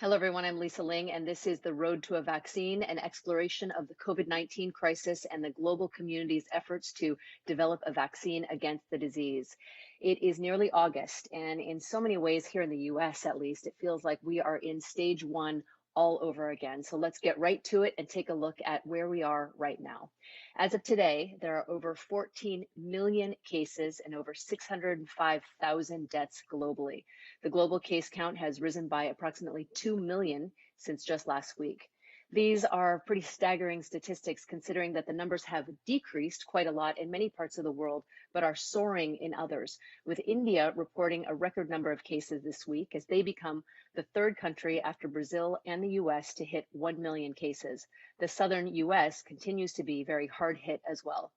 Hello, everyone. I'm Lisa Ling, and this is The Road to a Vaccine, an exploration of the COVID-19 crisis and the global community's efforts to develop a vaccine against the disease. It is nearly August, and in so many ways, here in the US at least, it feels like we are in stage one all over again. So let's get right to it and take a look at where we are right now. As of today, there are over 14 million cases and over 605,000 deaths globally. The global case count has risen by approximately 2 million since just last week. These are pretty staggering statistics considering that the numbers have decreased quite a lot in many parts of the world, but are soaring in others, with India reporting a record number of cases this week as they become the third country after Brazil and the US to hit 1 million cases. The southern US continues to be very hard hit as well.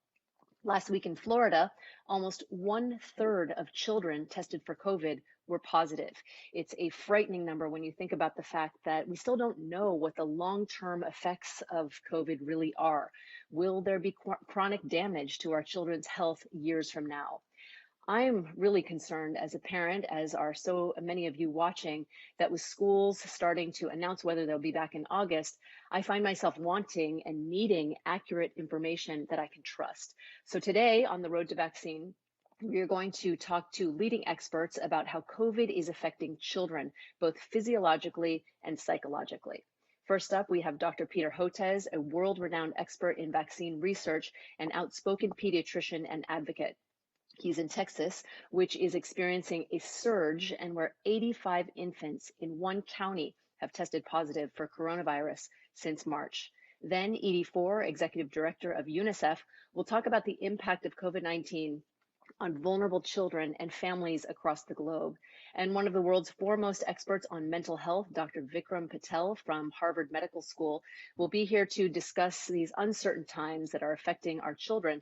Last week in Florida, almost 1/3 of children tested for COVID were positive. It's a frightening number when you think about the fact that we still don't know what the long-term effects of COVID really are. Will there be chronic damage to our children's health years from now? I'm really concerned as a parent, as are so many of you watching, that with schools starting to announce whether they'll be back in August, I find myself wanting and needing accurate information that I can trust. So today on the Road to Vaccine, we are going to talk to leading experts about how COVID is affecting children, both physiologically and psychologically. First up, we have Dr. Peter Hotez, a world-renowned expert in vaccine research and outspoken pediatrician and advocate. He's in Texas, which is experiencing a surge and where 85 infants in one county have tested positive for coronavirus since March. Then Edie Fore, executive director of Unicef, will talk about the impact of COVID-19 on vulnerable children and families across the globe. And one of the world's foremost experts on mental health, Dr. Vikram Patel from Harvard Medical School, will be here to discuss these uncertain times that are affecting our children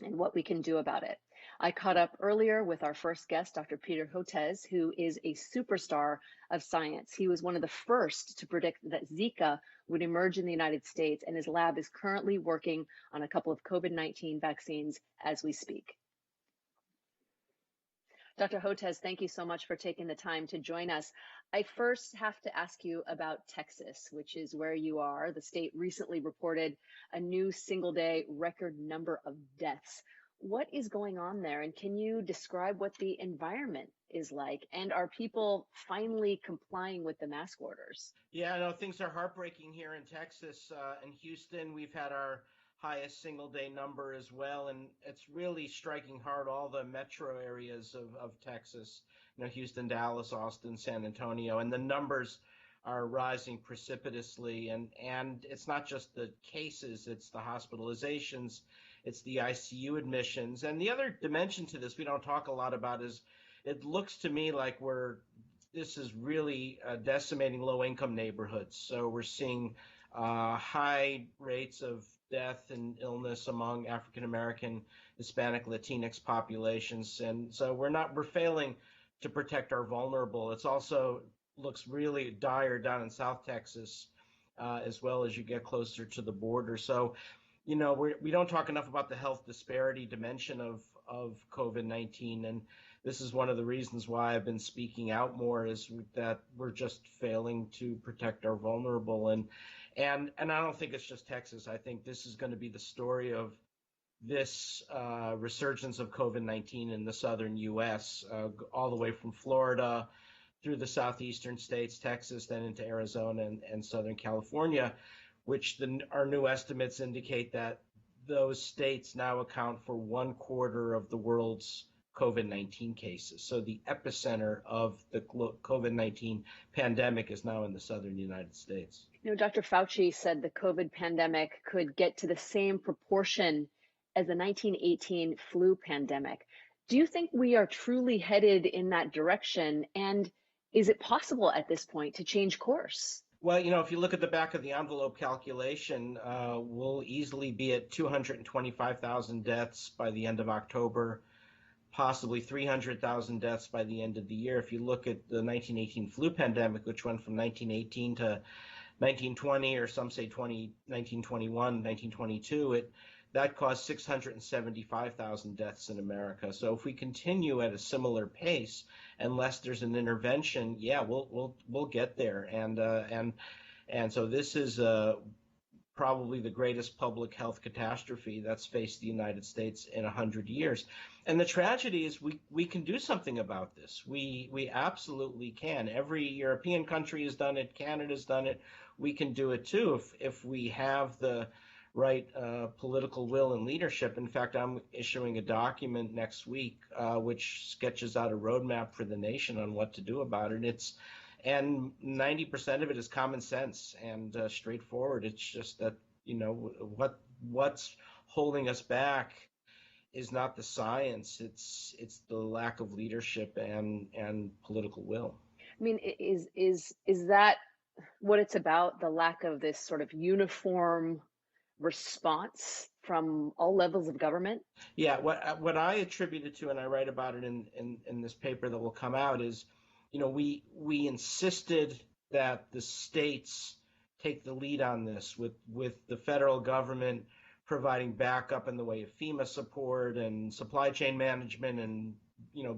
and what we can do about it. I caught up earlier with our first guest, Dr. Peter Hotez, who is a superstar of science. He was one of the first to predict that Zika would emerge in the United States, and his lab is currently working on a couple of COVID-19 vaccines as we speak. Dr. Hotez, thank you so much for taking the time to join us. I first have to ask you about Texas, which is where you are. The state recently reported a new single-day record number of deaths. What is going on there, and can you describe what the environment is like? And are people finally complying with the mask orders? Yeah, no, things are heartbreaking here in Texas. In Houston, we've had our highest single day number as well, and it's really striking hard all the metro areas of Texas, Houston, Dallas, Austin, San Antonio, and the numbers are rising precipitously. And it's not just the cases, it's the hospitalizations, it's the ICU admissions. And the other dimension to this we don't talk a lot about is it looks to me like this is really decimating low-income neighborhoods. So we're seeing high rates of death and illness among African American, Hispanic, Latinx populations, and so we're failing to protect our vulnerable. It's also looks really dire down in South Texas, as well as you get closer to the border. So, we don't talk enough about the health disparity dimension of COVID-19, and this is one of the reasons why I've been speaking out more, is that we're just failing to protect our vulnerable. And I don't think it's just Texas. I think this is going to be the story of this resurgence of COVID-19 in the southern U.S., all the way from Florida through the southeastern states, Texas, then into Arizona and Southern California, which our new estimates indicate that those states now account for 1/4 of the world's COVID-19 cases. So the epicenter of the COVID-19 pandemic is now in the southern United States. Dr. Fauci said the COVID pandemic could get to the same proportion as the 1918 flu pandemic. Do you think we are truly headed in that direction? And is it possible at this point to change course? Well, if you look at the back of the envelope calculation, we'll easily be at 225,000 deaths by the end of October, possibly 300,000 deaths by the end of the year. If you look at the 1918 flu pandemic, which went from 1918 to 1920, or some say 1921, 1922, that caused 675,000 deaths in America. So if we continue at a similar pace, unless there's an intervention, yeah, we'll get there. And so this is probably the greatest public health catastrophe that's faced the United States in 100 years. And the tragedy is we can do something about this. We absolutely can. Every European country has done it. Canada's done it. We can do it too if we have the right political will and leadership. In fact, I'm issuing a document next week which sketches out a roadmap for the nation on what to do about it. And 90% of it is common sense and straightforward. It's just that, what's holding us back is not the science. It's the lack of leadership and political will. I mean, is that what it's about? The lack of this sort of uniform response from all levels of government? Yeah, what I attribute it to, and I write about it in this paper that will come out, is, we insisted that the states take the lead on this, with the federal government providing backup in the way of FEMA support and supply chain management, and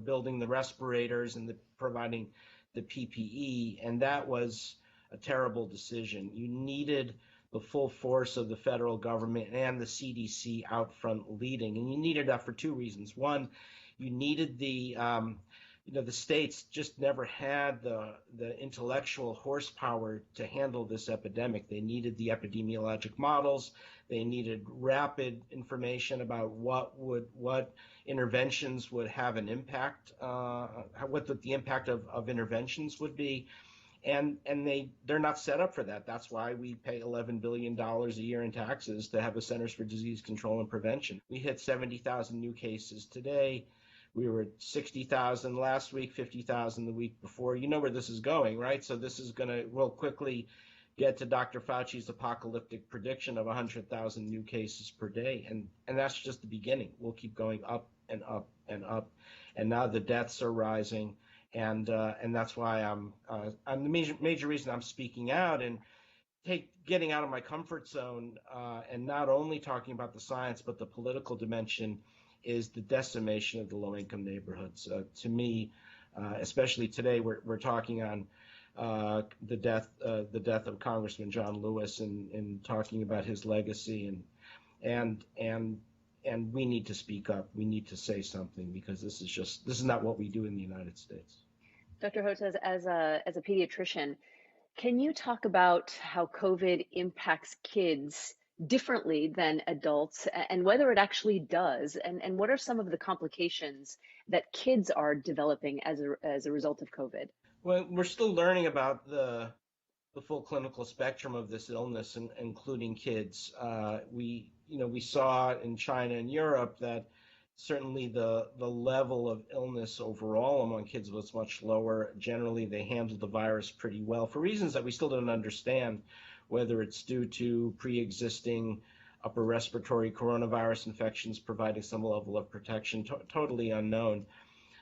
building the respirators and providing the PPE, and that was a terrible decision. You needed the full force of the federal government and the CDC out front leading, and you needed that for two reasons. One, you needed the states just never had the intellectual horsepower to handle this epidemic. They needed the epidemiologic models. They needed rapid information about what interventions would have an impact, what the impact of interventions would be. And they're not set up for that. That's why we pay $11 billion a year in taxes to have a Centers for Disease Control and Prevention. We hit 70,000 new cases today. We were at 60,000 last week, 50,000 the week before. You know where this is going, right? So this is we'll quickly get to Dr. Fauci's apocalyptic prediction of 100,000 new cases per day. And that's just the beginning. We'll keep going up and up and up. And now the deaths are rising. And that's why I'm the major reason I'm speaking out and getting out of my comfort zone, and not only talking about the science but the political dimension, is the decimation of the low-income neighborhoods. To me, especially today, we're talking on the death of Congressman John Lewis, and talking about his legacy, and we need to speak up. We need to say something, because this is not what we do in the United States. Dr. Hotez, as a pediatrician, can you talk about how COVID impacts kids differently than adults, and whether it actually does, and what are some of the complications that kids are developing as a result of COVID? Well, we're still learning about the full clinical spectrum of this illness, including kids. We saw in China and Europe that certainly the level of illness overall among kids was much lower. Generally, they handled the virus pretty well for reasons that we still don't understand, whether it's due to pre-existing upper respiratory coronavirus infections providing some level of protection, totally unknown.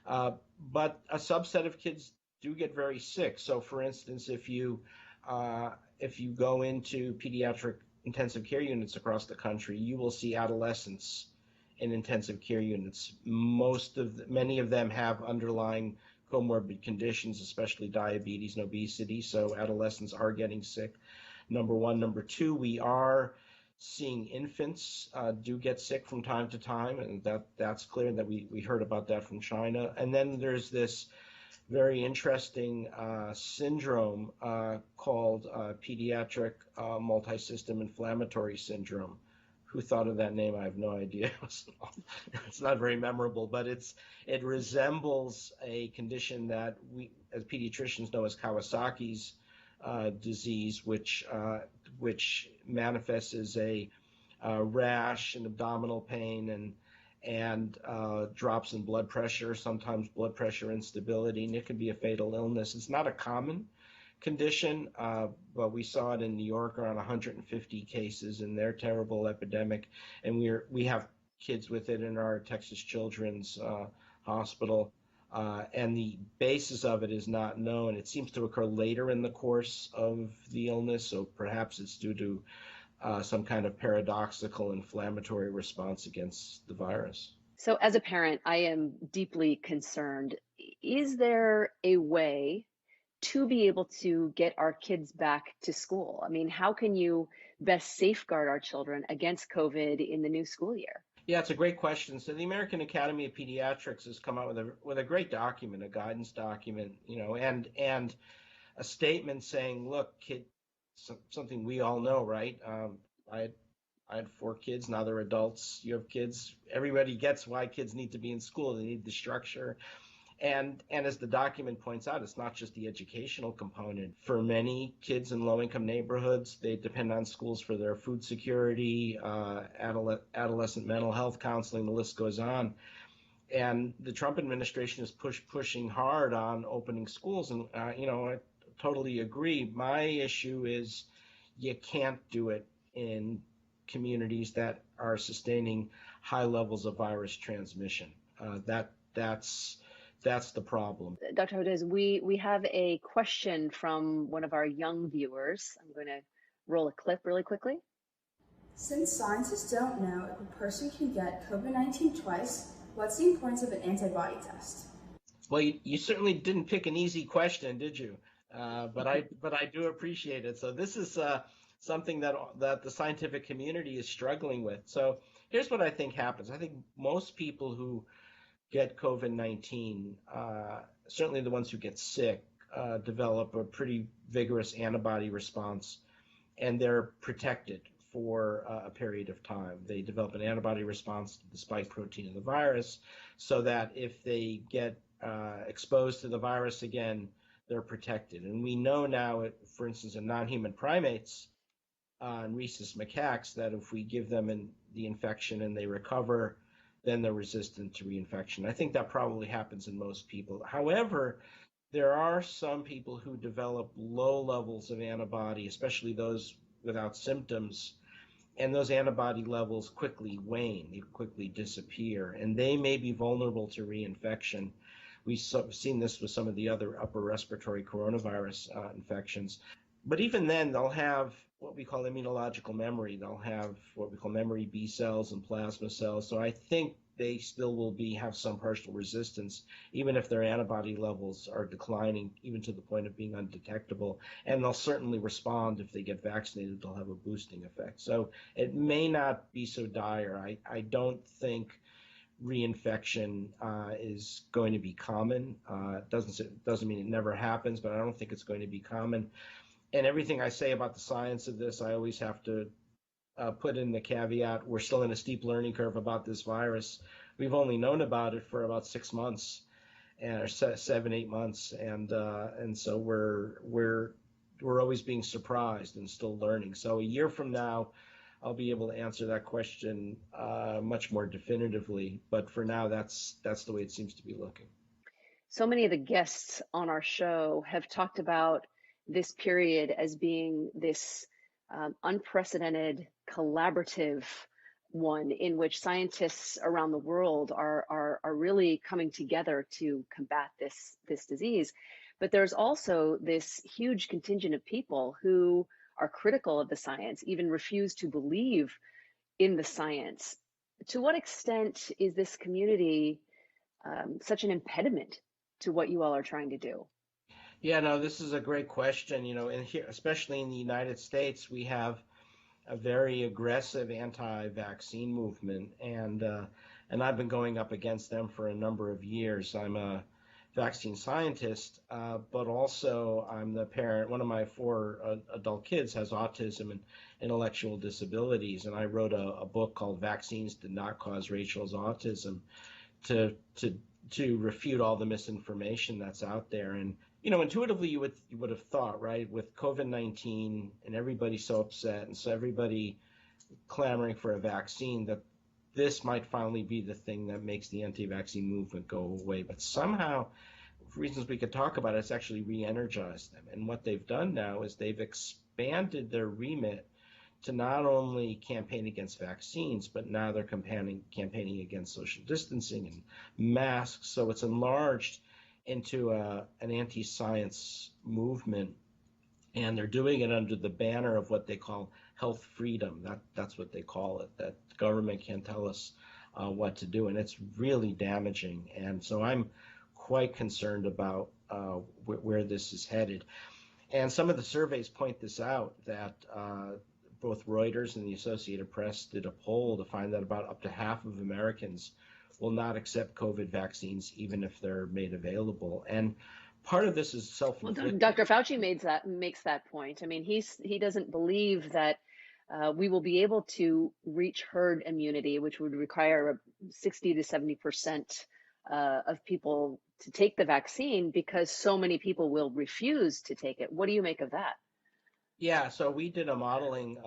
But a subset of kids do get very sick. So, for instance, if you go into pediatric intensive care units across the country, you will see adolescents in intensive care units. Many of them have underlying comorbid conditions, especially diabetes and obesity. So adolescents are getting sick. Number one. Number two, we are seeing infants do get sick from time to time, and that's clear. That we heard about that from China. And then there's this very interesting syndrome called pediatric multisystem inflammatory syndrome. Who thought of that name? I have no idea. It's not very memorable, but it resembles a condition that we, as pediatricians, know as Kawasaki's disease, which manifests as a rash and abdominal pain and drops in blood pressure, sometimes blood pressure instability, and it can be a fatal illness. It's not a common condition, but we saw it in New York, around 150 cases in their terrible epidemic, and we have kids with it in our Texas Children's Hospital, and the basis of it is not known. It seems to occur later in the course of the illness, so perhaps it's due to some kind of paradoxical inflammatory response against the virus. So, as a parent, I am deeply concerned. Is there a way to be able to get our kids back to school? I mean, how can you best safeguard our children against COVID in the new school year? Yeah, it's a great question. So the American Academy of Pediatrics has come out with a great document, a guidance document, and a statement saying, look, kid, something we all know, right? I I had 4 kids. Now they're adults. You have kids. Everybody gets why kids need to be in school. They need the structure. And as the document points out, it's not just the educational component. For many kids in low-income neighborhoods, they depend on schools for their food security, adolescent mental health counseling. The list goes on. And the Trump administration is pushing hard on opening schools. And I totally agree. My issue is you can't do it in communities that are sustaining high levels of virus transmission. That's the problem. Dr. Hodez, we have a question from one of our young viewers. I'm going to roll a clip really quickly. Since scientists don't know if a person can get COVID-19 twice, what's the importance of an antibody test? Well, you certainly didn't pick an easy question, did you? But I do appreciate it. So this is something that the scientific community is struggling with. So here's what I think happens. I think most people who get COVID-19, certainly the ones who get sick, develop a pretty vigorous antibody response, and they're protected for a period of time. They develop an antibody response to the spike protein of the virus, so that if they get exposed to the virus again, they're protected. And we know now, for instance, in non-human primates and rhesus macaques, that if we give them the infection and they recover, then they're resistant to reinfection. I think that probably happens in most people. However, there are some people who develop low levels of antibody, especially those without symptoms, and those antibody levels quickly wane, they quickly disappear, and they may be vulnerable to reinfection. We've seen this with some of the other upper respiratory coronavirus infections. But even then, they'll have what we call immunological memory. They'll have what we call memory B cells and plasma cells. So I think they still will have some partial resistance, even if their antibody levels are declining, even to the point of being undetectable. And they'll certainly respond if they get vaccinated. They'll have a boosting effect. So it may not be so dire. I don't think reinfection is going to be common. It doesn't mean it never happens, but I don't think it's going to be common. And everything I say about the science of this, I always have to put in the caveat, we're still in a steep learning curve about this virus. We've only known about it for about 6 months, or 7, 8 months, and so we're always being surprised and still learning. So a year from now, I'll be able to answer that question much more definitively. But for now, that's the way it seems to be looking. So many of the guests on our show have talked about this period as being this unprecedented collaborative one in which scientists around the world are really coming together to combat this disease. But there's also this huge contingent of people who are critical of the science, even refuse to believe in the science. To what extent is this community such an impediment to what you all are trying to do? Yeah, no, this is a great question. And here, especially in the United States, we have a very aggressive anti-vaccine movement, and I've been going up against them for a number of years. I'm a vaccine scientist, but also I'm the parent. One of my 4 adult kids has autism and intellectual disabilities, and I wrote a book called "Vaccines Did Not Cause Rachel's Autism" to refute all the misinformation that's out there. And intuitively, you would have thought, right, with COVID-19 and everybody so upset and so everybody clamoring for a vaccine, that this might finally be the thing that makes the anti-vaccine movement go away. But somehow, for reasons we could talk about, it's actually re-energized them. And what they've done now is they've expanded their remit to not only campaign against vaccines, but now they're campaigning against social distancing and masks. So it's enlarged into an anti-science movement. and they're doing it under the banner of what they call health freedom. That's what they call it. That the government can't tell us what to do, and it's really damaging. And so I'm quite concerned about where this is headed. And some of the surveys point this out, that both Reuters and the Associated Press did a poll to find that about up to half of Americans will not accept COVID vaccines, even if they're made available. And part of this is Well, self-inflicted. Dr. Fauci makes that point. I mean, he doesn't believe that we will be able to reach herd immunity, which would require 60 to 70% of people to take the vaccine, because so many people will refuse to take it. What do you make of that? Yeah, so we did a modeling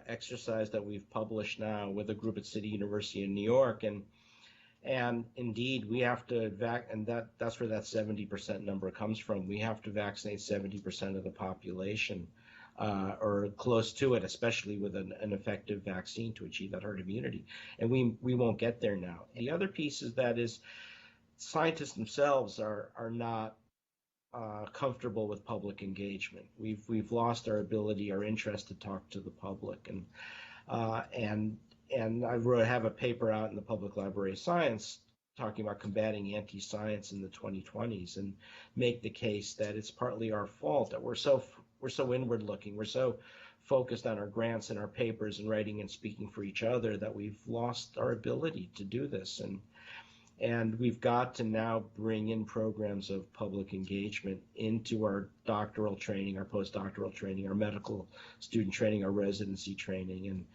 exercise that we've published now with a group at City University in New York, and indeed we have to and that's where that 70% number comes from. We have to vaccinate 70% of the population, or close to it, especially with an effective vaccine to achieve that herd immunity, and we won't get there now. The other piece is that scientists themselves are not comfortable with public engagement. We've lost our ability, our interest to talk to the public, and I have a paper out in the Public Library of Science talking about combating anti-science in the 2020s, and make the case that it's partly our fault that we're so inward looking, we're so focused on our grants and our papers and writing and speaking for each other, that we've lost our ability to do this. And we've got to now bring in programs of public engagement into our doctoral training, our postdoctoral training, our medical student training, our residency training.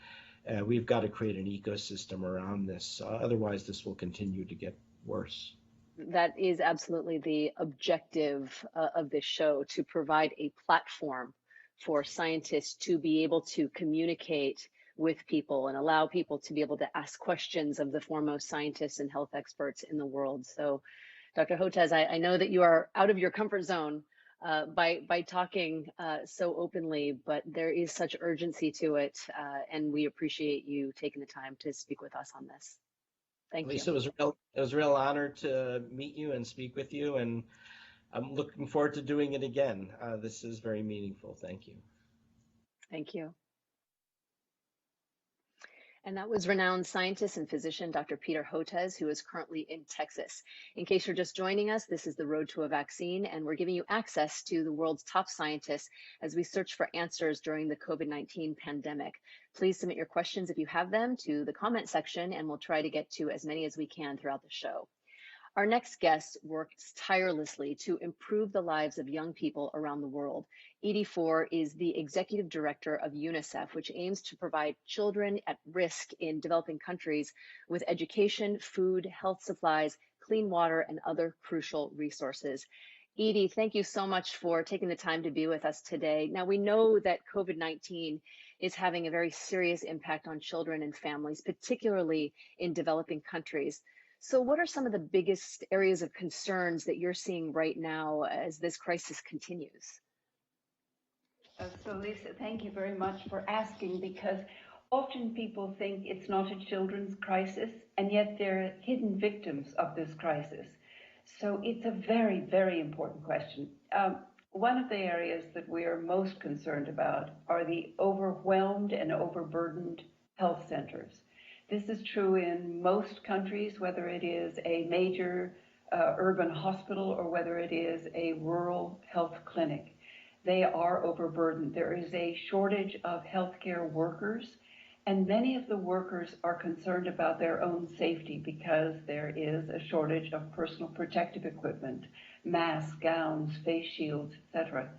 And we've got to create an ecosystem around this. Otherwise, this will continue to get worse. That is absolutely the objective of this show, to provide a platform for scientists to be able to communicate with people and allow people to be able to ask questions of the foremost scientists and health experts in the world. So, Dr. Hotez, I know that you are out of your comfort zone by talking so openly, but there is such urgency to it, and we appreciate you taking the time to speak with us on this. Thank you. Lisa, it was a real honor to meet you and speak with you, and I'm looking forward to doing it again. This is very meaningful. Thank you. Thank you. And that was renowned scientist and physician, Dr. Peter Hotez, who is currently in Texas. In case you're just joining us, this is the Road to a Vaccine, and we're giving you access to the world's top scientists as we search for answers during the COVID-19 pandemic. Please submit your questions if you have them to the comment section, and we'll try to get to as many as we can throughout the show. Our next guest works tirelessly to improve the lives of young people around the world. Fore is the executive director of Unicef, which aims to provide children at risk in developing countries with education, food, health supplies, clean water, and other crucial resources. Edie, thank you so much for taking the time to be with us today. Now, we know that COVID-19 is having a very serious impact on children and families, particularly in developing countries. So what are some of the biggest areas of concerns that you're seeing right now as this crisis continues? So Lisa, thank you very much for asking, because often people think it's not a children's crisis, and yet they're hidden victims of this crisis. So it's a very, very important question. One of the areas that we are most concerned about are the overwhelmed and overburdened health centers. This is true in most countries, whether it is a major urban hospital or whether it is a rural health clinic. They are overburdened. There is a shortage of healthcare workers, and many of the workers are concerned about their own safety because there is a shortage of personal protective equipment, masks, gowns, face shields, etc.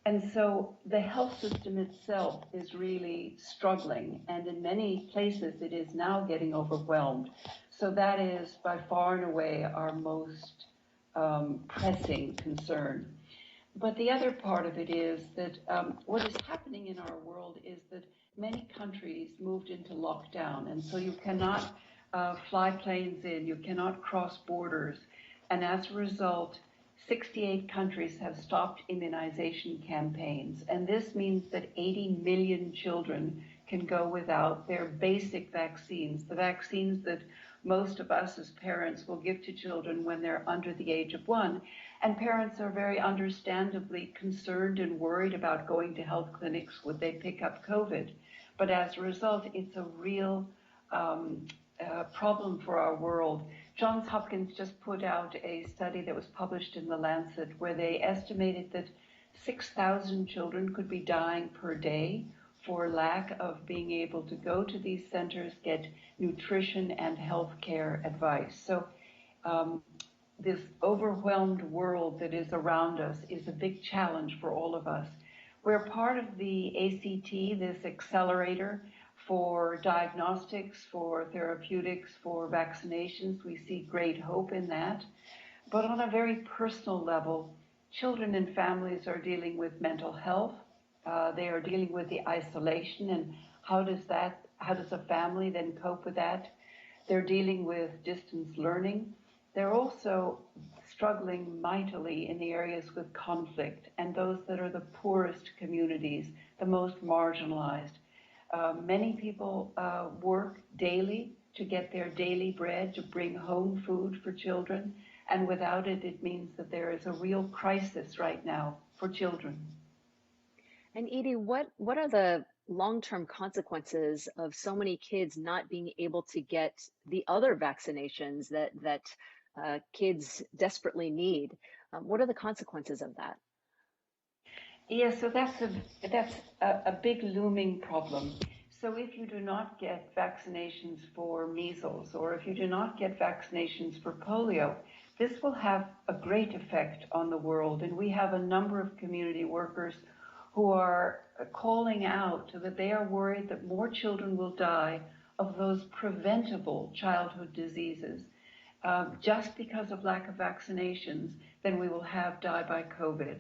And so the health system itself is really struggling, and in many places it is now getting overwhelmed. So that is by far and away our most pressing concern. But the other part of it is that what is happening in our world is that many countries moved into lockdown, and so you cannot fly planes in, you cannot cross borders, and as a result, 68 countries have stopped immunization campaigns, and this means that 80 million children can go without their basic vaccines, the vaccines that most of us as parents will give to children when they're under the age of 1. And parents are very understandably concerned and worried about going to health clinics. Would they pick up COVID? But as a result, it's a real problem for our world. Johns Hopkins just put out a study that was published in The Lancet where they estimated that 6,000 children could be dying per day for lack of being able to go to these centers, get nutrition and health care advice. So this overwhelmed world that is around us is a big challenge for all of us. We're part of the ACT, this accelerator for diagnostics, for therapeutics, for vaccinations. We see great hope in that. But on a very personal level, children and families are dealing with mental health. They are dealing with the isolation and how does a family then cope with that? They're dealing with distance learning. They're also struggling mightily in the areas with conflict and those that are the poorest communities, the most marginalized. Many people work daily to get their daily bread, to bring home food for children, and without it, it means that there is a real crisis right now for children. And Edie, what are the long-term consequences of so many kids not being able to get the other vaccinations that kids desperately need? What are the consequences of that? Yes, so that's a big looming problem. So if you do not get vaccinations for measles, or if you do not get vaccinations for polio, this will have a great effect on the world. And we have a number of community workers who are calling out that they are worried that more children will die of those preventable childhood diseases just because of lack of vaccinations than we will have die by COVID.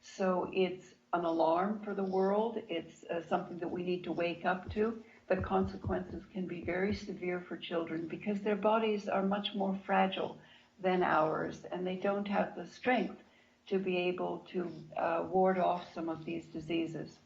So it's an alarm for the world. It's something that we need to wake up to. The consequences can be very severe for children because their bodies are much more fragile than ours, and they don't have the strength to be able to ward off some of these diseases.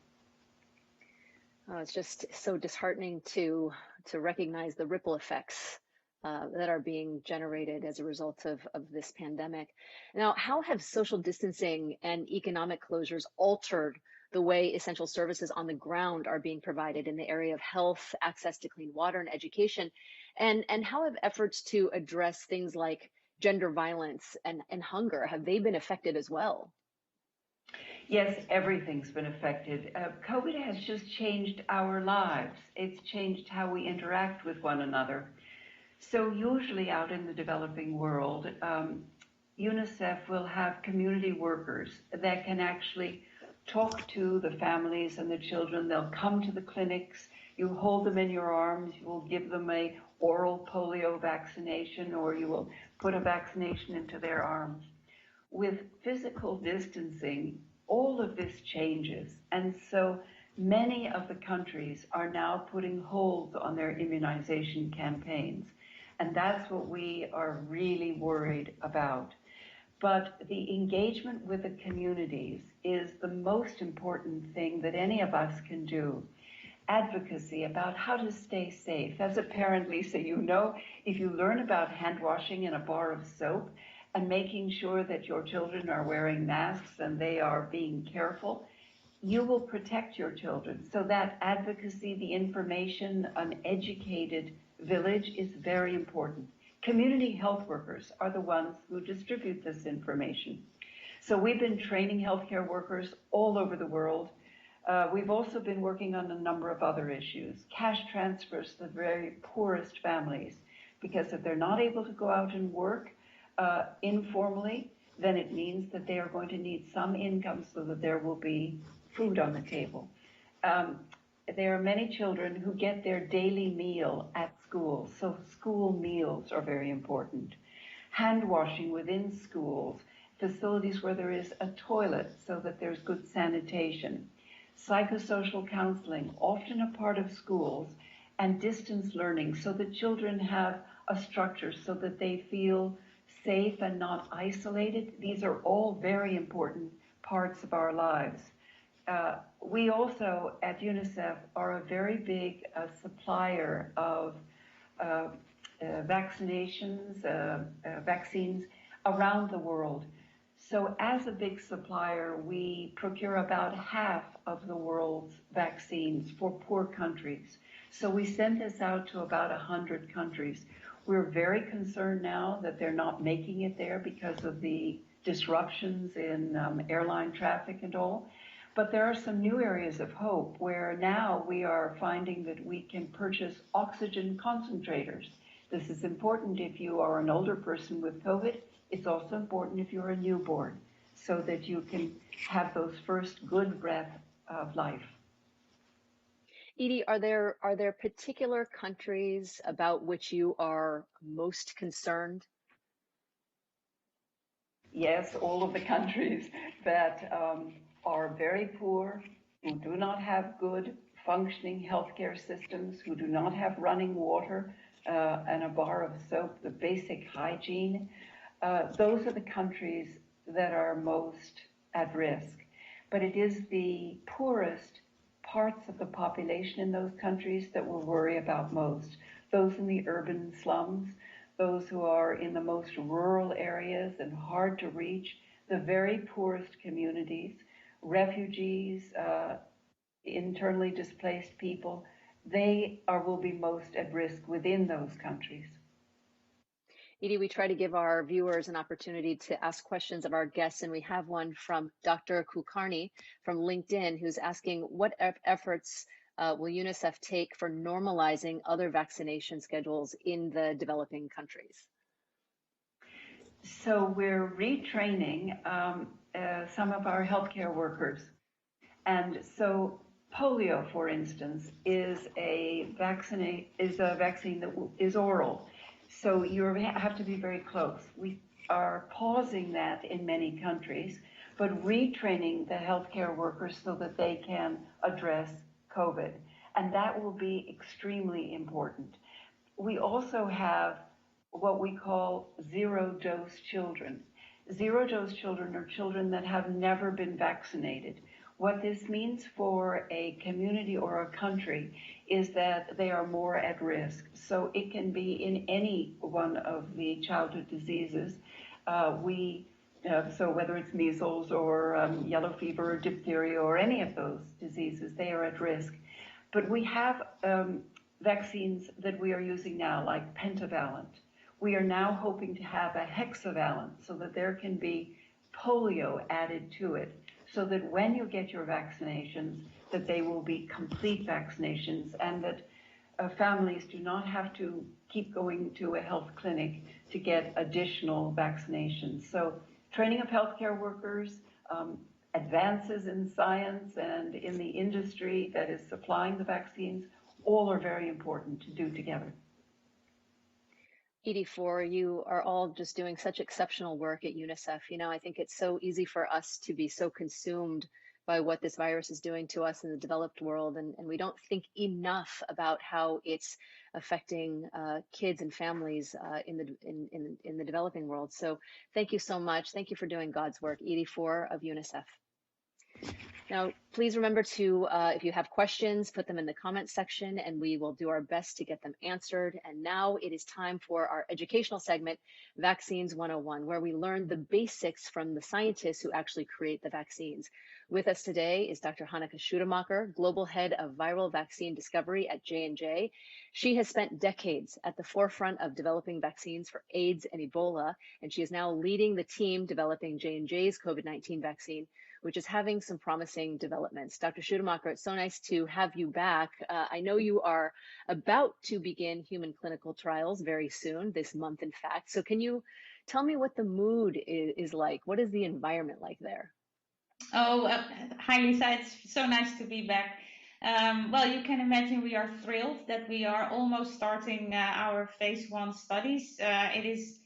It's just so disheartening to recognize the ripple effects that are being generated as a result of this pandemic. Now, how have social distancing and economic closures altered the way essential services on the ground are being provided in the area of health, access to clean water, and education? And how have efforts to address things like gender violence and hunger, have they been affected as well? Yes, everything's been affected. COVID has just changed our lives. It's changed how we interact with one another. So usually out in the developing world, UNICEF will have community workers that can actually talk to the families and the children. They'll come to the clinics. You hold them in your arms. You will give them a oral polio vaccination, or you will put a vaccination into their arms. With physical distancing, all of this changes. And so many of the countries are now putting holds on their immunization campaigns. And that's what we are really worried about. But the engagement with the communities is the most important thing that any of us can do. Advocacy about how to stay safe. As a parent, Lisa, you know, if you learn about hand washing in a bar of soap and making sure that your children are wearing masks and they are being careful, you will protect your children. So that advocacy, the information, an educated village is very important. Community health workers are the ones who distribute this information. So we've been training healthcare workers all over the world. We've also been working on a number of other issues. Cash transfers to the very poorest families, because if they're not able to go out and work informally, then it means that they are going to need some income so that there will be food on the table. There are many children who get their daily meal at school, so school meals are very important. Hand washing within schools, facilities where there is a toilet so that there's good sanitation. Psychosocial counseling, often a part of schools, and distance learning so that children have a structure so that they feel safe and not isolated. These are all very important parts of our lives. We also at UNICEF are a very big supplier of vaccines around the world. So as a big supplier, we procure about half of the world's vaccines for poor countries. So we send this out to about 100 countries. We're very concerned now that they're not making it there because of the disruptions in airline traffic and all. But there are some new areas of hope where now we are finding that we can purchase oxygen concentrators. This is important if you are an older person with COVID. It's also important if you're a newborn, so that you can have those first good breath of life. Edie, are there particular countries about which you are most concerned? Yes, all of the countries that are very poor, who do not have good functioning healthcare systems, who do not have running water and a bar of soap, the basic hygiene. Those are the countries that are most at risk. But it is the poorest parts of the population in those countries that we'll worry about most. Those in the urban slums, those who are in the most rural areas and hard to reach, the very poorest communities, refugees, internally displaced people, they will be most at risk within those countries. Edie, we try to give our viewers an opportunity to ask questions of our guests, and we have one from Dr. Kulkarni from LinkedIn, who's asking, what efforts will UNICEF take for normalizing other vaccination schedules in the developing countries? So we're retraining some of our healthcare workers. And so polio, for instance, is a vaccine that is oral. So you have to be very close. We are pausing that in many countries, but retraining the healthcare workers so that they can address COVID. And that will be extremely important. We also have what we call zero-dose children. Zero-dose children are children that have never been vaccinated. What this means for a community or a country is that they are more at risk. So it can be in any one of the childhood diseases. So whether it's measles or yellow fever or diphtheria or any of those diseases, they are at risk. But we have vaccines that we are using now, like pentavalent. We are now hoping to have a hexavalent so that there can be polio added to it, so that when you get your vaccinations, that they will be complete vaccinations, and that families do not have to keep going to a health clinic to get additional vaccinations. So training of healthcare workers, advances in science and in the industry that is supplying the vaccines, all are very important to do together. Edie, Fore, you are all just doing such exceptional work at UNICEF. You know, I think it's so easy for us to be so consumed by what this virus is doing to us in the developed world, and we don't think enough about how it's affecting kids and families in the developing world. So thank you so much. Thank you for doing God's work. Edie Fore of UNICEF. Now, please remember to, if you have questions, put them in the comments section and we will do our best to get them answered. And now it is time for our educational segment, Vaccines 101, where we learn the basics from the scientists who actually create the vaccines. With us today is Dr. Hanneke Schumacher, Global Head of Viral Vaccine Discovery at J&J. She has spent decades at the forefront of developing vaccines for AIDS and Ebola, and she is now leading the team developing J&J's COVID-19 vaccine, which is having some promising developments. Dr. Schumacher, it's so nice to have you back. I know you are about to begin human clinical trials very soon, this month in fact. So can you tell me what the mood is like? What is the environment like there? Oh, hi Lisa, it's so nice to be back. Well, you can imagine we are thrilled that we are almost starting our phase 1 studies. It is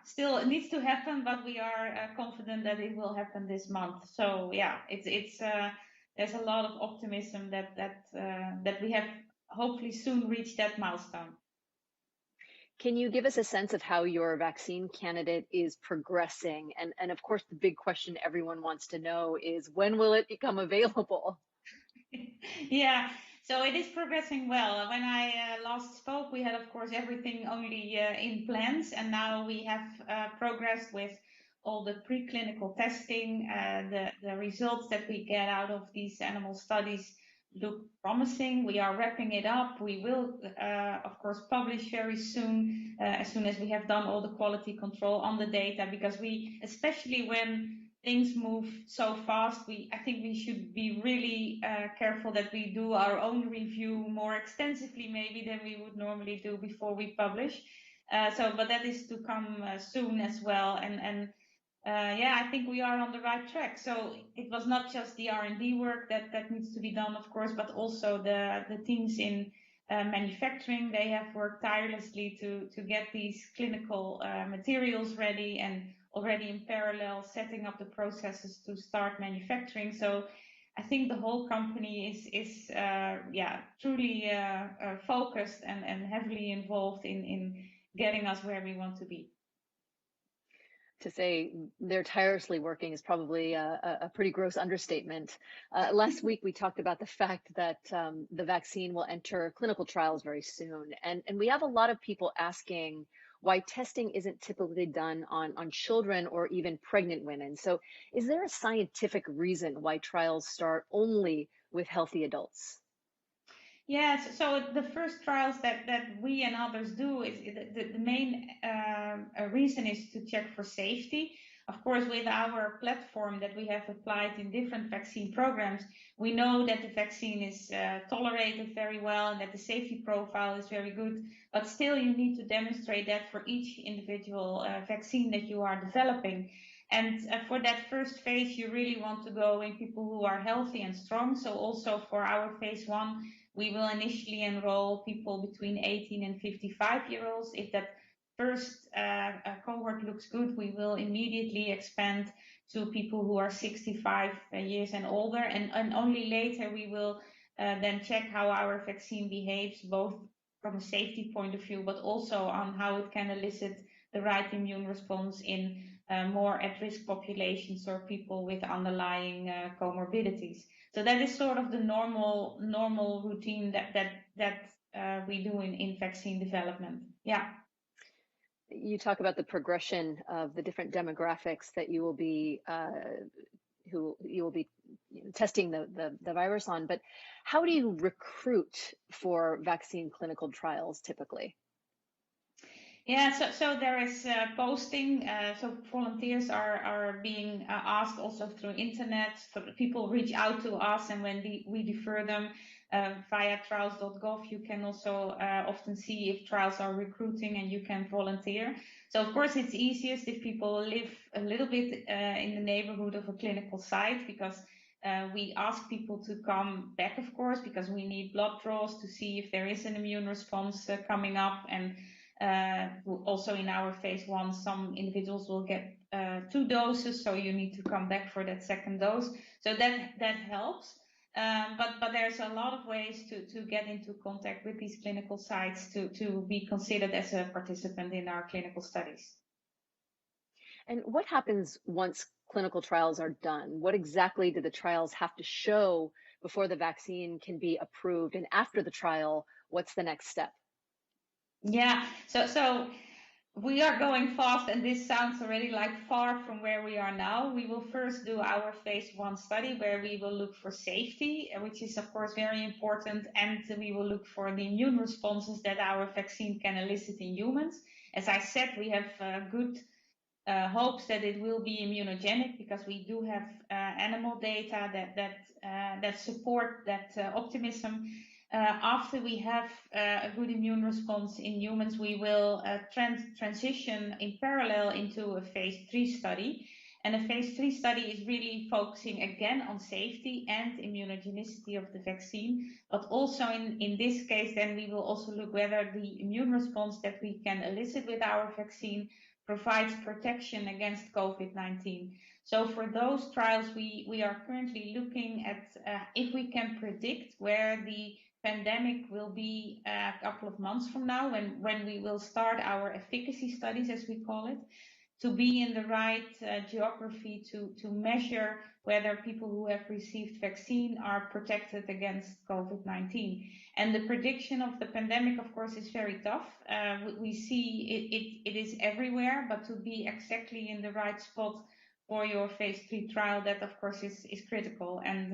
still it needs to happen, but we are confident that it will happen this month. So yeah, it's there's a lot of optimism that we have hopefully soon reached that milestone. Can you give us a sense of how your vaccine candidate is progressing? And of course, the big question everyone wants to know is, when will it become available? Yeah. So it is progressing well. When I last spoke, we had, of course, everything only in plans, and now we have progressed with all the preclinical testing, the results that we get out of these animal studies look promising. We are wrapping it up. We will, of course, publish very soon, as soon as we have done all the quality control on the data, because especially when things move so fast, I think we should be really careful that we do our own review more extensively maybe than we would normally do before we publish. But that is to come soon as well. And I think we are on the right track. So it was not just the R&D work that needs to be done, of course, but also the teams in manufacturing. They have worked tirelessly to get these clinical materials ready, and already in parallel setting up the processes to start manufacturing. So I think the whole company is truly focused and heavily involved in getting us where we want to be. To say they're tirelessly working is probably a pretty gross understatement. Last week, we talked about the fact that the vaccine will enter clinical trials very soon. And we have a lot of people asking why testing isn't typically done on children or even pregnant women. So is there a scientific reason why trials start only with healthy adults? Yes, so the first trials that we and others do is the main reason is to check for safety. Of course, with our platform that we have applied in different vaccine programs, we know that the vaccine is tolerated very well and that the safety profile is very good. But still, you need to demonstrate that for each individual vaccine that you are developing. And for that first phase, you really want to go in people who are healthy and strong. So also for our phase 1, we will initially enroll people between 18 and 55-year-olds. If that first cohort looks good, we will immediately expand to people who are 65 years and older. And only later we will then check how our vaccine behaves, both from a safety point of view, but also on how it can elicit the right immune response in more at-risk populations or people with underlying comorbidities. So that is sort of the normal routine that we do in vaccine development. Yeah. You talk about the progression of the different demographics that you will be testing the virus on, but how do you recruit for vaccine clinical trials typically? Yeah, so there is posting. So volunteers are being asked also through internet. So people reach out to us, and when we defer them via trials.gov, you can also often see if trials are recruiting and you can volunteer. So of course it's easiest if people live a little bit in the neighborhood of a clinical site, because we ask people to come back, of course, because we need blood draws to see if there is an immune response coming up. And also in our phase 1, some individuals will get 2 doses, so you need to come back for that second dose. So that helps. But there's a lot of ways to get into contact with these clinical sites to be considered as a participant in our clinical studies. And what happens once clinical trials are done? What exactly do the trials have to show before the vaccine can be approved? And after the trial, what's the next step? Yeah, so we are going fast, and this sounds already like far from where we are now. We will first do our phase 1 study where we will look for safety, which is of course very important, and we will look for the immune responses that our vaccine can elicit in humans. As I said, we have good hopes that it will be immunogenic, because we do have animal data that support that optimism. After we have a good immune response in humans, we will transition in parallel into a phase 3 study. And a phase 3 study is really focusing again on safety and immunogenicity of the vaccine. But also in this case, then we will also look whether the immune response that we can elicit with our vaccine provides protection against COVID-19. So for those trials, we are currently looking at if we can predict where the pandemic will be a couple of months from now, when we will start our efficacy studies, as we call it. to be in the right geography to measure whether people who have received vaccine are protected against COVID-19. And the prediction of the pandemic, of course, is very tough. We see it is everywhere, but to be exactly in the right spot for your phase 3 trial, that of course is critical. And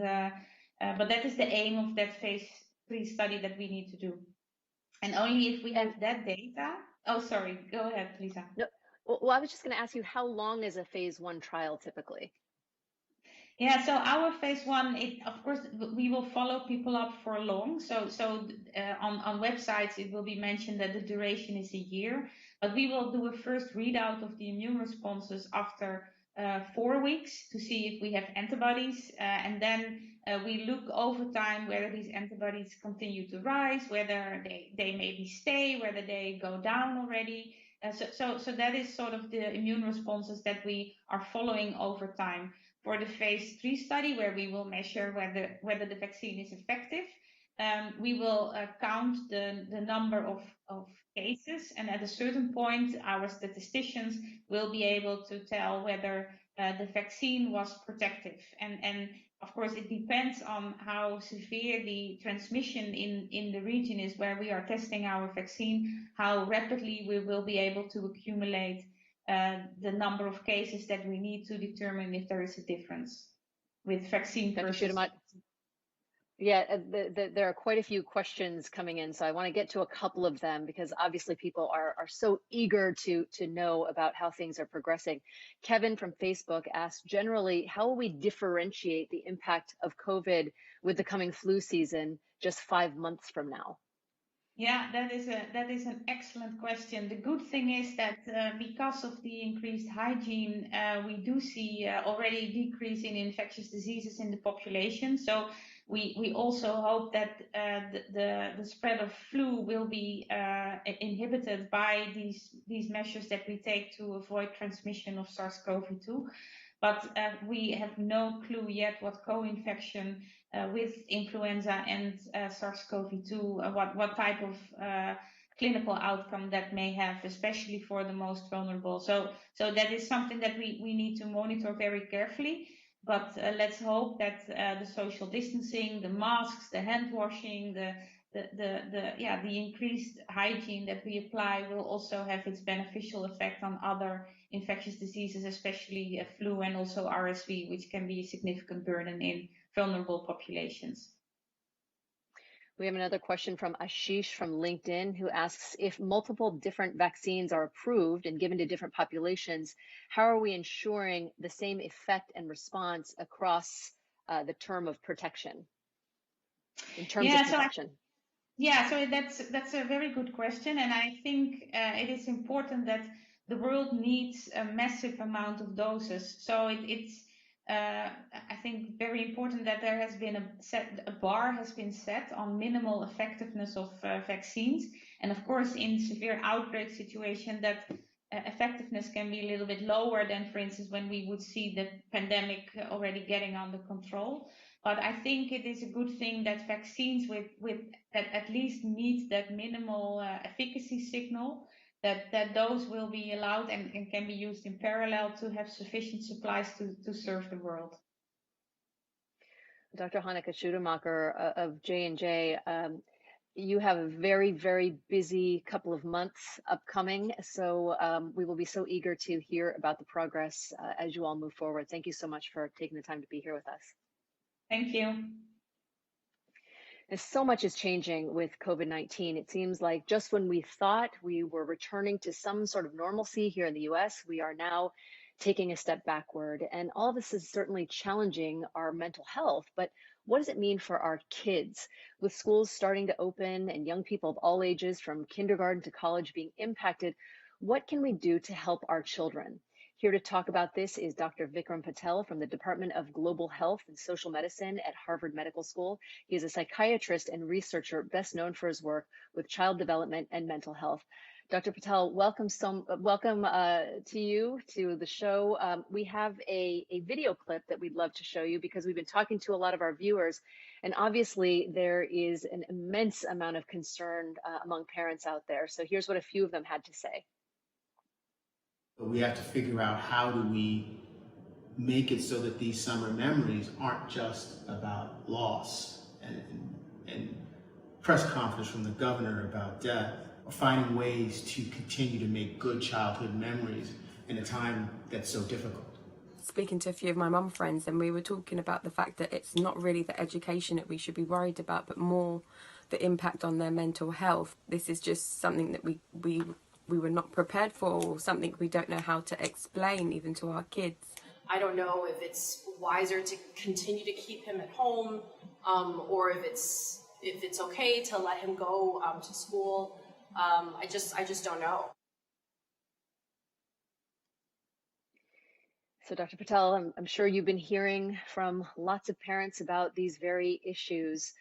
but that is the aim of that phase 3 study that we need to do. And only if we have that data. Oh, sorry. Go ahead, Lisa. No, well, I was just going to ask you, how long is a phase 1 trial typically? Yeah, so our phase 1, of course, we will follow people up for long. So on websites, it will be mentioned that the duration is a year, but we will do a first readout of the immune responses after 4 weeks to see if we have antibodies, and then we look over time whether these antibodies continue to rise, whether they maybe stay, whether they go down already. So that is sort of the immune responses that we are following over time. For the phase 3 study, where we will measure whether the vaccine is effective, we will count the number of cases, and at a certain point, our statisticians will be able to tell whether the vaccine was protective. And of course, it depends on how severe the transmission in the region is where we are testing our vaccine, how rapidly we will be able to accumulate the number of cases that we need to determine if there is a difference with vaccine versus. Yeah, there are quite a few questions coming in, so I want to get to a couple of them because obviously people are so eager to know about how things are progressing. Kevin from Facebook asked, generally, how will we differentiate the impact of COVID with the coming flu season just 5 months from now? Yeah, that is an excellent question. The good thing is that because of the increased hygiene, we do see already a decrease in infectious diseases in the population. So we also hope that the spread of flu will be inhibited by these measures that we take to avoid transmission of SARS-CoV-2. But we have no clue yet what co-infection with influenza and SARS-CoV-2, what type of clinical outcome that may have, especially for the most vulnerable. So that is something that we need to monitor very carefully. But let's hope that the social distancing, the masks, the hand washing, the increased hygiene that we apply will also have its beneficial effect on other infectious diseases, especially flu and also RSV, which can be a significant burden in vulnerable populations. We have another question from Ashish from LinkedIn, who asks, if multiple different vaccines are approved and given to different populations, how are we ensuring the same effect and response across the term of protection, in terms of protection? So that's a very good question, and I think it is important that the world needs a massive amount of doses. So it's I think very important that there has been a bar has been set on minimal effectiveness of vaccines, and of course in severe outbreak situation that effectiveness can be a little bit lower than, for instance, when we would see the pandemic already getting under control. But I think it is a good thing that vaccines with that at least meet that minimal efficacy signal, that those will be allowed and can be used in parallel to have sufficient supplies to serve the world. Dr. Hanneke Schumacher of J&J, you have a very, very busy couple of months upcoming, so we will be so eager to hear about the progress as you all move forward. Thank you so much for taking the time to be here with us. Thank you. So much is changing with COVID-19. It seems like just when we thought we were returning to some sort of normalcy here in the US, we are now taking a step backward. And all of this is certainly challenging our mental health, but what does it mean for our kids? With schools starting to open and young people of all ages from kindergarten to college being impacted, what can we do to help our children? Here to talk about this is Dr. Vikram Patel from the Department of Global Health and Social Medicine at Harvard Medical School. He is a psychiatrist and researcher best known for his work with child development and mental health. Dr. Patel, welcome to you to the show. We have a video clip that we'd love to show you because we've been talking to a lot of our viewers, and obviously there is an immense amount of concern among parents out there. So here's what a few of them had to say. We have to figure out how do we make it so that these summer memories aren't just about loss and press conference from the governor about death, or finding ways to continue to make good childhood memories in a time that's so difficult. Speaking to a few of my mum friends, and we were talking about the fact that it's not really the education that we should be worried about, but more the impact on their mental health. This is just something that we were not prepared for, or something we don't know how to explain even to our kids. I don't know if it's wiser to continue to keep him at home, or if it's okay to let him go to school. I just don't know. So Dr. Patel, I'm sure you've been hearing from lots of parents about these very issues.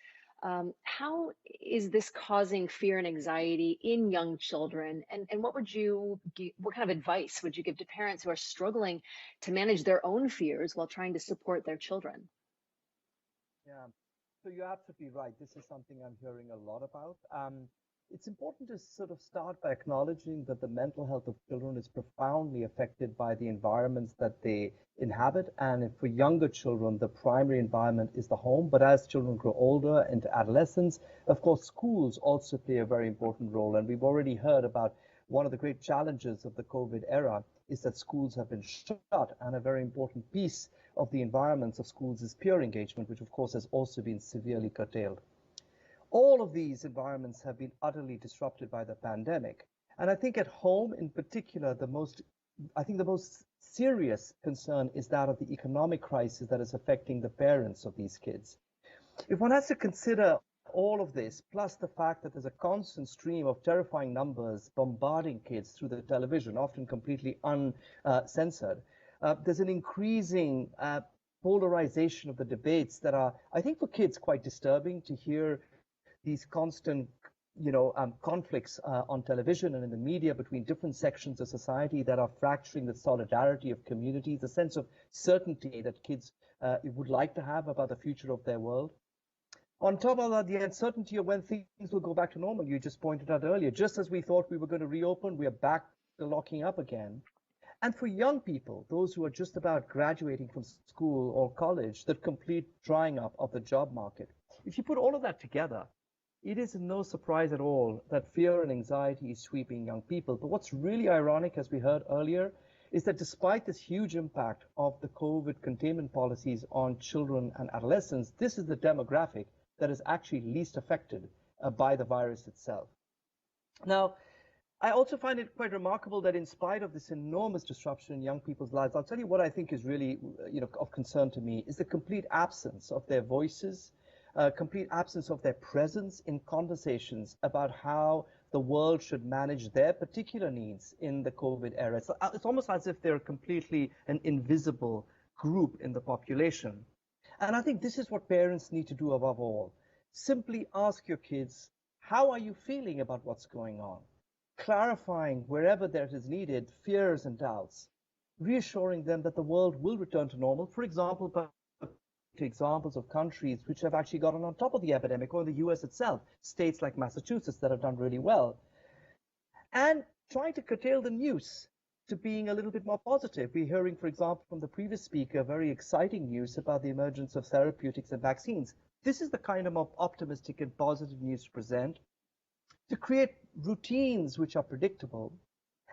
How is this causing fear and anxiety in young children? And what kind of advice would you give to parents who are struggling to manage their own fears while trying to support their children? Yeah, so you're absolutely right. This is something I'm hearing a lot about. It's important to sort of start by acknowledging that the mental health of children is profoundly affected by the environments that they inhabit. And for younger children, the primary environment is the home. But as children grow older into adolescence, of course, schools also play a very important role. And we've already heard about one of the great challenges of the COVID era is that schools have been shut. And a very important piece of the environments of schools is peer engagement, which of course has also been severely curtailed. All of these environments have been utterly disrupted by the pandemic. And I think at home in particular, the most serious concern is that of the economic crisis that is affecting the parents of these kids. If one has to consider all of this, plus the fact that there's a constant stream of terrifying numbers bombarding kids through the television, often completely uncensored, there's an increasing polarization of the debates that are, I think, for kids quite disturbing to hear these constant, conflicts on television and in the media between different sections of society that are fracturing the solidarity of communities, the sense of certainty that kids would like to have about the future of their world. On top of that, the uncertainty of when things will go back to normal. You just pointed out earlier, just as we thought we were going to reopen, we are back to locking up again. And for young people, those who are just about graduating from school or college, the complete drying up of the job market. If you put all of that together, it is no surprise at all that fear and anxiety is sweeping young people. But what's really ironic, as we heard earlier, is that despite this huge impact of the COVID containment policies on children and adolescents, this is the demographic that is actually least affected by the virus itself. Now, I also find it quite remarkable that in spite of this enormous disruption in young people's lives, I'll tell you what I think is really of concern to me is the complete absence of their voices, complete absence of their presence in conversations about how the world should manage their particular needs in the COVID era. It's almost as if they're completely an invisible group in the population. And I think this is what parents need to do above all. Simply ask your kids, how are you feeling about what's going on? Clarifying wherever that is needed, fears and doubts, reassuring them that the world will return to normal, for example, by examples of countries which have actually gotten on top of the epidemic, or the US itself, states like Massachusetts that have done really well, and trying to curtail the news to being a little bit more positive. We're hearing, for example, from the previous speaker, very exciting news about the emergence of therapeutics and vaccines. This is the kind of optimistic and positive news to present, to create routines which are predictable.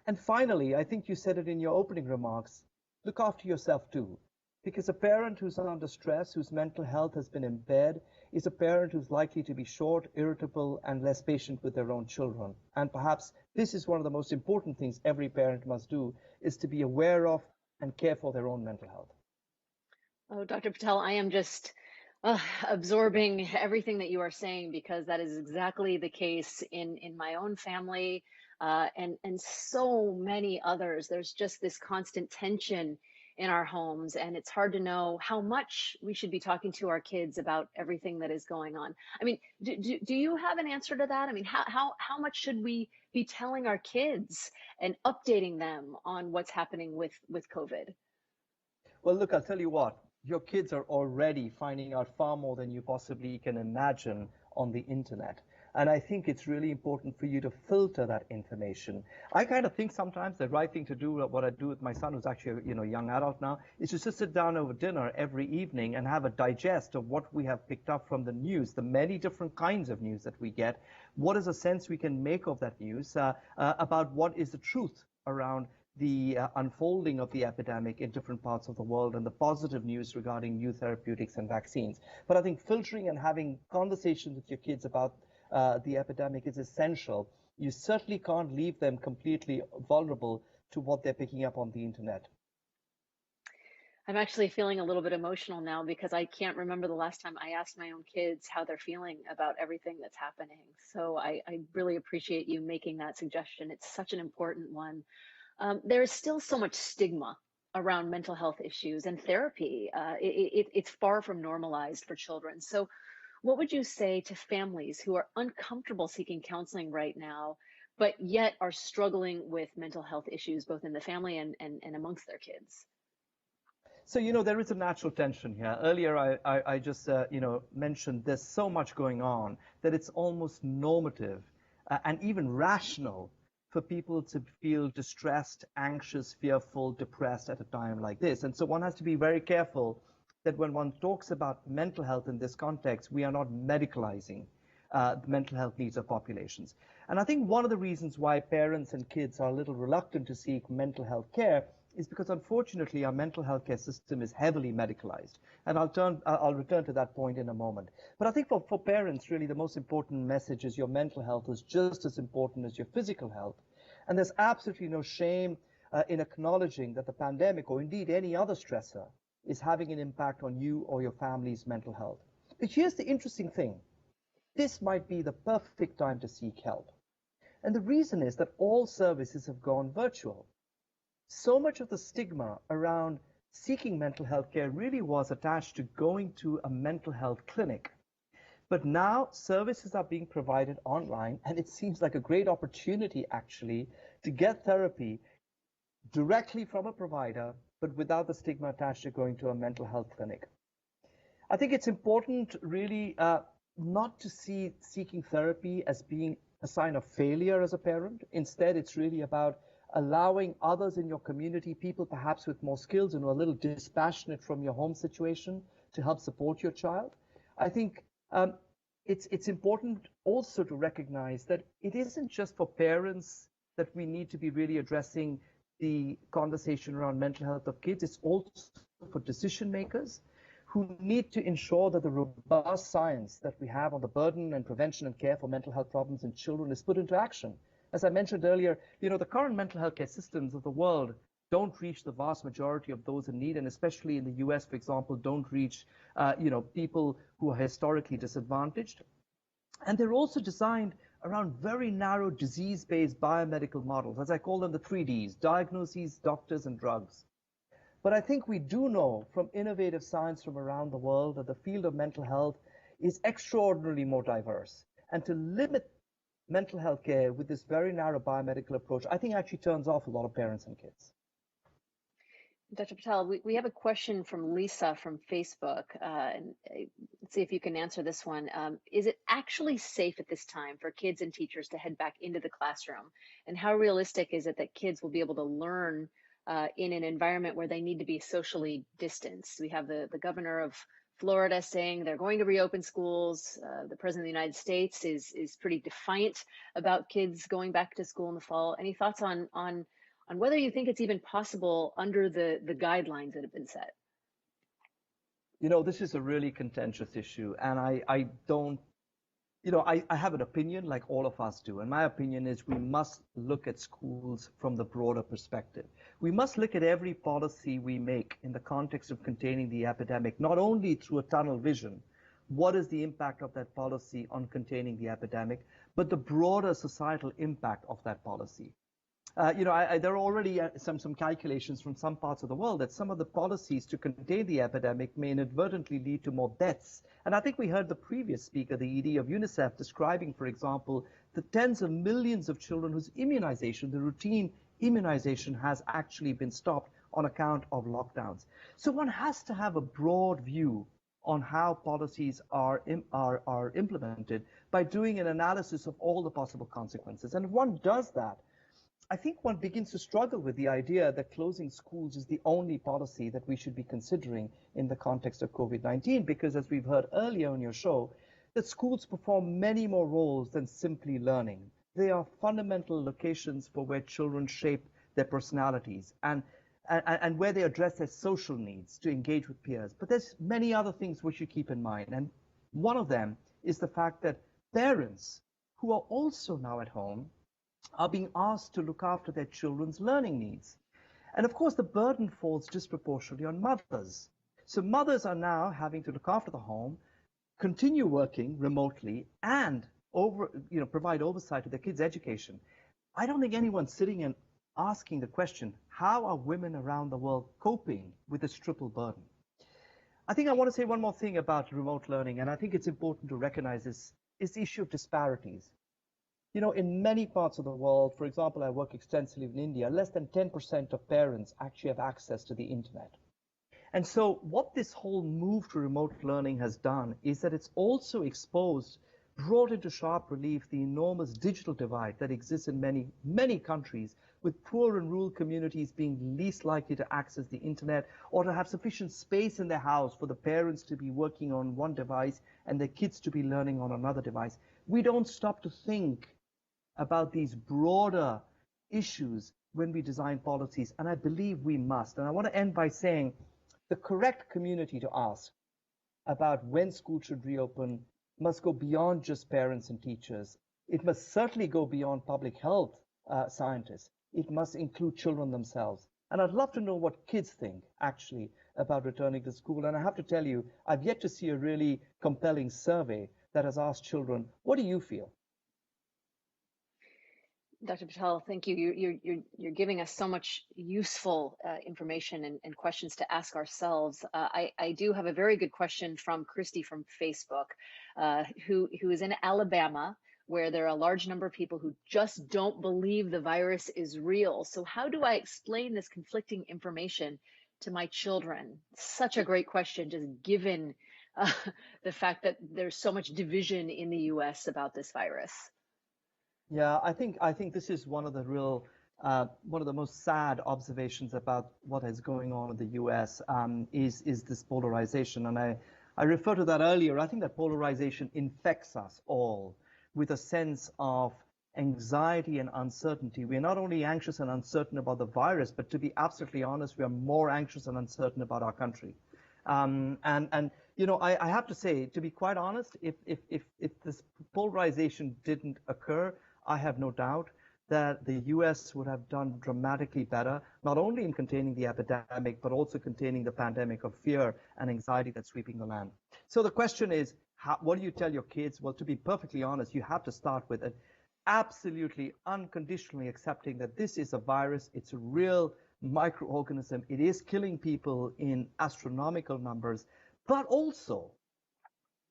And finally, I think you said it in your opening remarks, look after yourself too. Because a parent who's under stress, whose mental health has been impaired, is a parent who's likely to be short, irritable, and less patient with their own children. And perhaps this is one of the most important things every parent must do, is to be aware of and care for their own mental health. Oh, Dr. Patel, I am just absorbing everything that you are saying, because that is exactly the case in my own family and so many others. There's just this constant tension in our homes, and it's hard to know how much we should be talking to our kids about everything that is going on. I mean, do you have an answer to that? I mean, how much should we be telling our kids and updating them on what's happening with COVID? Well, look, I'll tell you what, your kids are already finding out far more than you possibly can imagine on the internet. And I think it's really important for you to filter that information. I kind of think sometimes the right thing to do, what I do with my son, who's actually a young adult now, is to just sit down over dinner every evening and have a digest of what we have picked up from the news, the many different kinds of news that we get. What is a sense we can make of that news about what is the truth around the unfolding of the epidemic in different parts of the world and the positive news regarding new therapeutics and vaccines. But I think filtering and having conversations with your kids about the epidemic is essential. You certainly can't leave them completely vulnerable to what they're picking up on the internet. I'm actually feeling a little bit emotional now because I can't remember the last time I asked my own kids how they're feeling about everything that's happening. So I really appreciate you making that suggestion. It's such an important one. There is still so much stigma around mental health issues and therapy. It's far from normalized for children. So what would you say to families who are uncomfortable seeking counseling right now, but yet are struggling with mental health issues, both in the family and amongst their kids? So, there is a natural tension here. Earlier, I just, mentioned there's so much going on that it's almost normative and even rational for people to feel distressed, anxious, fearful, depressed at a time like this. And so one has to be very careful that when one talks about mental health in this context, we are not medicalizing the mental health needs of populations. And I think one of the reasons why parents and kids are a little reluctant to seek mental health care is because, unfortunately, our mental health care system is heavily medicalized. And I'll return to that point in a moment. But I think for parents, really, the most important message is your mental health is just as important as your physical health. And there's absolutely no shame in acknowledging that the pandemic, or indeed any other stressor, is having an impact on you or your family's mental health. But here's the interesting thing. This might be the perfect time to seek help. And the reason is that all services have gone virtual. So much of the stigma around seeking mental health care really was attached to going to a mental health clinic. But now services are being provided online, and it seems like a great opportunity, actually, to get therapy directly from a provider, but without the stigma attached to going to a mental health clinic. I think it's important, really, not to see seeking therapy as being a sign of failure as a parent. Instead, it's really about allowing others in your community, people perhaps with more skills and who are a little dispassionate from your home situation, to help support your child. I think it's important also to recognize that it isn't just for parents that we need to be really addressing the conversation around mental health of kids. It's also for decision makers who need to ensure that the robust science that we have on the burden and prevention and care for mental health problems in children is put into action. As I mentioned earlier, the current mental health care systems of the world don't reach the vast majority of those in need, and especially in the US, for example, don't reach, people who are historically disadvantaged. And they're also designed around very narrow disease-based biomedical models, as I call them the 3Ds: diagnoses, doctors, and drugs. But I think we do know from innovative science from around the world that the field of mental health is extraordinarily more diverse. And to limit mental health care with this very narrow biomedical approach, I think actually turns off a lot of parents and kids. Dr. Patel, we have a question from Lisa from Facebook. And let's see if you can answer this one. Is it actually safe at this time for kids and teachers to head back into the classroom? And how realistic is it that kids will be able to learn in an environment where they need to be socially distanced? We have the governor of Florida saying they're going to reopen schools. The president of the United States is pretty defiant about kids going back to school in the fall. Any thoughts on whether you think it's even possible under the guidelines that have been set? This is a really contentious issue, and I don't, I have an opinion like all of us do, and my opinion is we must look at schools from the broader perspective. We must look at every policy we make in the context of containing the epidemic, not only through a tunnel vision, what is the impact of that policy on containing the epidemic, but the broader societal impact of that policy. There are already some calculations from some parts of the world that some of the policies to contain the epidemic may inadvertently lead to more deaths. And I think we heard the previous speaker, the ED of Unicef, describing, for example, the tens of millions of children whose immunization, the routine immunization, has actually been stopped on account of lockdowns. So one has to have a broad view on how policies are implemented by doing an analysis of all the possible consequences. And if one does that, I think one begins to struggle with the idea that closing schools is the only policy that we should be considering in the context of COVID-19, because as we've heard earlier on your show, that schools perform many more roles than simply learning. They are fundamental locations for where children shape their personalities and where they address their social needs to engage with peers. But there's many other things we should keep in mind. And one of them is the fact that parents who are also now at home are being asked to look after their children's learning needs. And of course, the burden falls disproportionately on mothers. So mothers are now having to look after the home, continue working remotely, and provide oversight to their kids' education. I don't think anyone's sitting and asking the question, how are women around the world coping with this triple burden? I think I want to say one more thing about remote learning, and I think it's important to recognize this, is the issue of disparities. You know, in many parts of the world, for example, I work extensively in India, less than 10% of parents actually have access to the internet. And so what this whole move to remote learning has done is that it's also brought into sharp relief the enormous digital divide that exists in many, many countries, with poor and rural communities being least likely to access the internet or to have sufficient space in their house for the parents to be working on one device and their kids to be learning on another device. We don't stop to think about these broader issues when we design policies, and I believe we must. And I want to end by saying the correct community to ask about when schools should reopen must go beyond just parents and teachers. It must certainly go beyond public health scientists. It must include children themselves. And I'd love to know what kids think, actually, about returning to school. And I have to tell you, I've yet to see a really compelling survey that has asked children, what do you feel? Dr. Patel, thank you. You're giving us so much useful information and questions to ask ourselves. I do have a very good question from Christy from Facebook, who is in Alabama, where there are a large number of people who just don't believe the virus is real. So how do I explain this conflicting information to my children? Such a great question, just given the fact that there's so much division in the US about this virus. Yeah, I think this is one of the most sad observations about what is going on in the U.S. Is this polarization, and I referred to that earlier. I think that polarization infects us all with a sense of anxiety and uncertainty. We are not only anxious and uncertain about the virus, but to be absolutely honest, we are more anxious and uncertain about our country. And you know, I have to say, to be quite honest, if this polarization didn't occur, I have no doubt that the US would have done dramatically better, not only in containing the epidemic, but also containing the pandemic of fear and anxiety that's sweeping the land. So the question is, what do you tell your kids? Well, to be perfectly honest, you have to start with it absolutely unconditionally accepting that this is a virus, it's a real microorganism, it is killing people in astronomical numbers, but also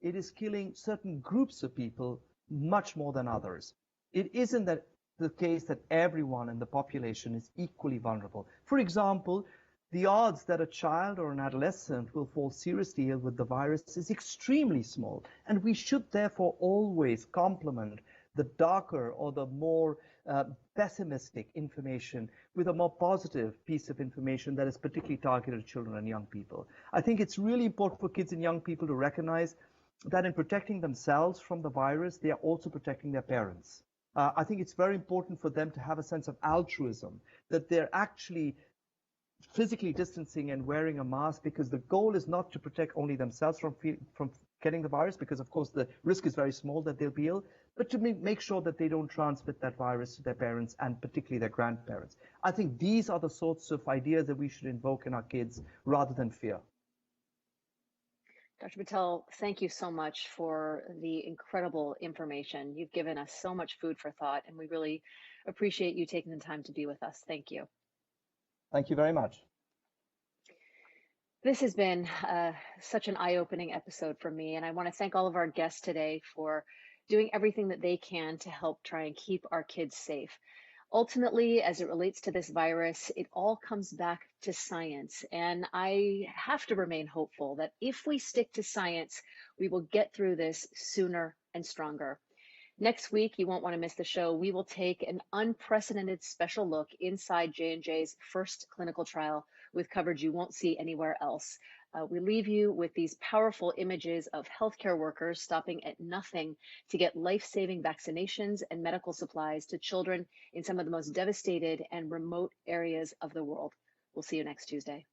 it is killing certain groups of people much more than others. It isn't that the case that everyone in the population is equally vulnerable. For example, the odds that a child or an adolescent will fall seriously ill with the virus is extremely small, and we should therefore always complement the darker or the more pessimistic information with a more positive piece of information that is particularly targeted at children and young people. I think it's really important for kids and young people to recognize that in protecting themselves from the virus, they are also protecting their parents. I think it's very important for them to have a sense of altruism, that they're actually physically distancing and wearing a mask, because the goal is not to protect only themselves from getting the virus, because of course the risk is very small that they'll be ill, but to make sure that they don't transmit that virus to their parents and particularly their grandparents. I think these are the sorts of ideas that we should invoke in our kids rather than fear. Dr. Patel, thank you so much for the incredible information. You've given us so much food for thought, and we really appreciate you taking the time to be with us. Thank you. Thank you very much. This has been such an eye-opening episode for me, and I want to thank all of our guests today for doing everything that they can to help try and keep our kids safe. Ultimately, as it relates to this virus, it all comes back to science. And I have to remain hopeful that if we stick to science, we will get through this sooner and stronger. Next week, you won't want to miss the show. We will take an unprecedented special look inside J&J's first clinical trial with coverage you won't see anywhere else. We leave you with these powerful images of healthcare workers stopping at nothing to get life-saving vaccinations and medical supplies to children in some of the most devastated and remote areas of the world. We'll see you next Tuesday.